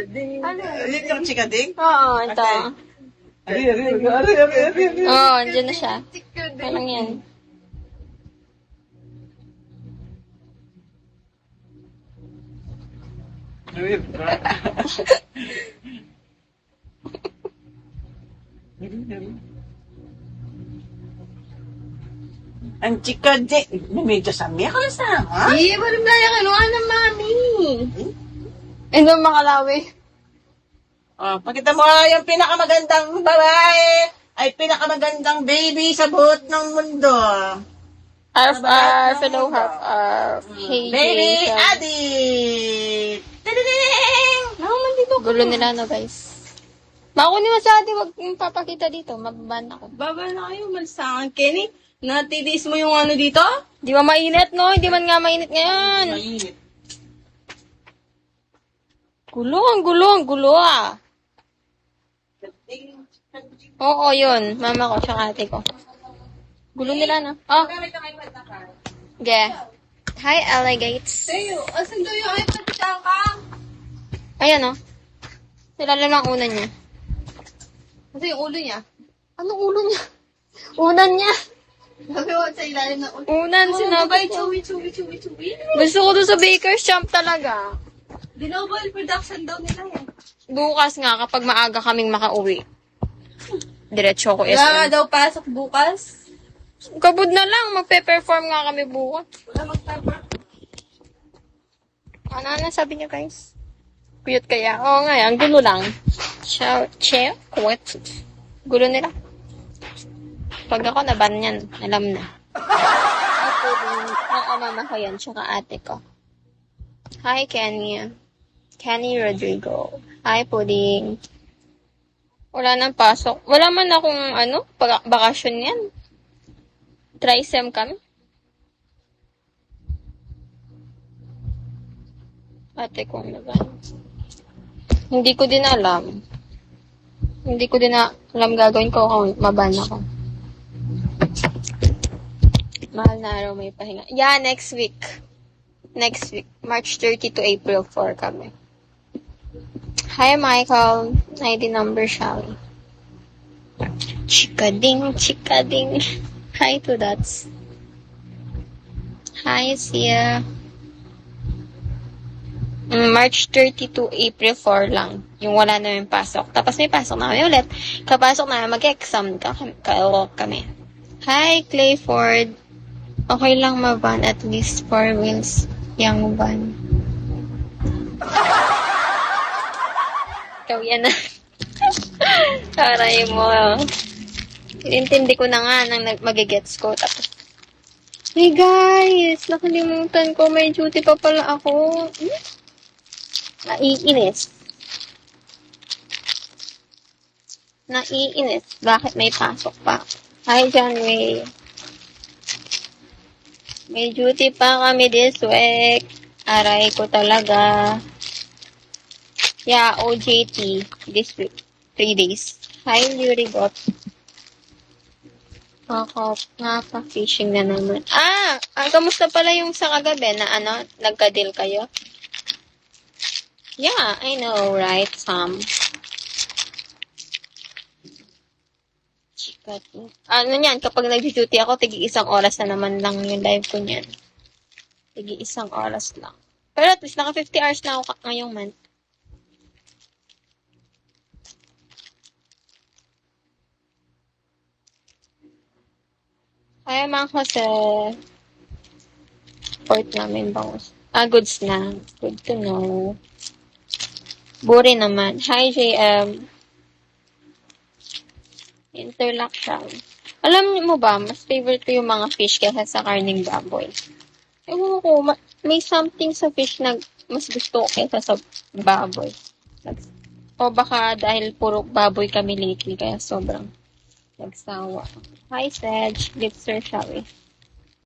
Ano? Yun yung chikading? Oo, ito. Oo, andyan na siya. Walang yan. Ang chikading. Medyo sami ako sama. Di, walang daya ka. Ano ng mami? Ito makalawi. Oh, pakita mo yung pinakamagandang babae ay pinakamagandang baby sa buot ng mundo. Half-arf, hello, half-arf. Hey, Baby Jason. Addict! Tadading! Naman dito. Gulo nila, no, guys. Makunin mo sa atin, wag yung papakita dito. Mababan ako. Baba na kayo, malsangan. Kenny, natitiis mo yung ano dito? Di ba mainit, no? Hindi man nga mainit ngayon. Mainit. Gulo, ang gulo, ah. Oo, yun. Mama ko, tsaka ate ko. Gulo nila, no? Oh. Yeah. Hi, alligates. Sa'yo, asan daw yung iPad ka? Ayan, oh. Sila lang ang unan niya. Kasi yung ulo niya. Anong ulo niya? Unan niya. Sabi mo sa ilalim ng ulo. Unan, sinabi ko. Chewy. Gusto ko doon sa Baker's Champ talaga. Global production daw nila yan. Bukas nga, kapag maaga kaming makauwi. Diretso ko Wala nga SM. daw pasok bukas. Kabud na lang, magpe-perform nga kami bukas. Wala magtapa. Ano sabi niyo, guys? Cute kaya? Oo nga, ang gulo lang. What? Gulo nila. Pag ako naban yan, alam na. Ako din, ang mama ko yan, tsaka ate ko. Hi, Kenny. Kenny Rodrigo. Hi, Pudding. Wala nang pasok. Wala man akong, bakasyon yan. Trisem kami. Ate ko naman. Hindi ko din alam. Hindi ko din alam gagawin ko kung maban ako. Mahal na araw may pahinga. Yeah, next week. Next week. March 30 to April 4 kami. Hi, Michael. ID number, shall we? Chikading. Hi to Dots. Hi, Sia. March 30 to April 4 lang. Yung wala na yung pasok. Tapos may pasok na kami ulit. Kapasok na mag-exam kami. Hi, Clayford. Okay lang maban at least 4 wheels yung van. Ikaw yan na. Aray mo. Inintindi ko na nga nang magigets ko. Tapos, hey guys, nakalimutan ko. May duty pa pala ako. Naiinis. Bakit may pasok pa? Hi, John Ray. May duty pa kami this week. Aray ko talaga. Yeah, OJT this week. 3 days. Hi, Lurigot. Nakaka-fishing na naman. Kamusta pala yung sa kagabi na nagka-deal kayo? Yeah, I know, right, Sam? Ano niyan, kapag nag-duty ako, tigi-1 oras na naman lang yung live ko niyan. Tigi-1 oras lang. Pero at least, naka 50 hours na ako ngayong month. Hi, Mang Jose. Port namin bangus. Goods na. Good to know. Buri naman. Hi, JM. Interlock siya. Alam mo ba, mas favorite ko yung mga fish kaysa sa karning baboy. Ewan ko, may something sa fish na mas gusto ko kaysa sa baboy. O baka dahil puro baboy kami lately, kaya sobrang nagsawa. Hi, Sedge. Lipster, shall we?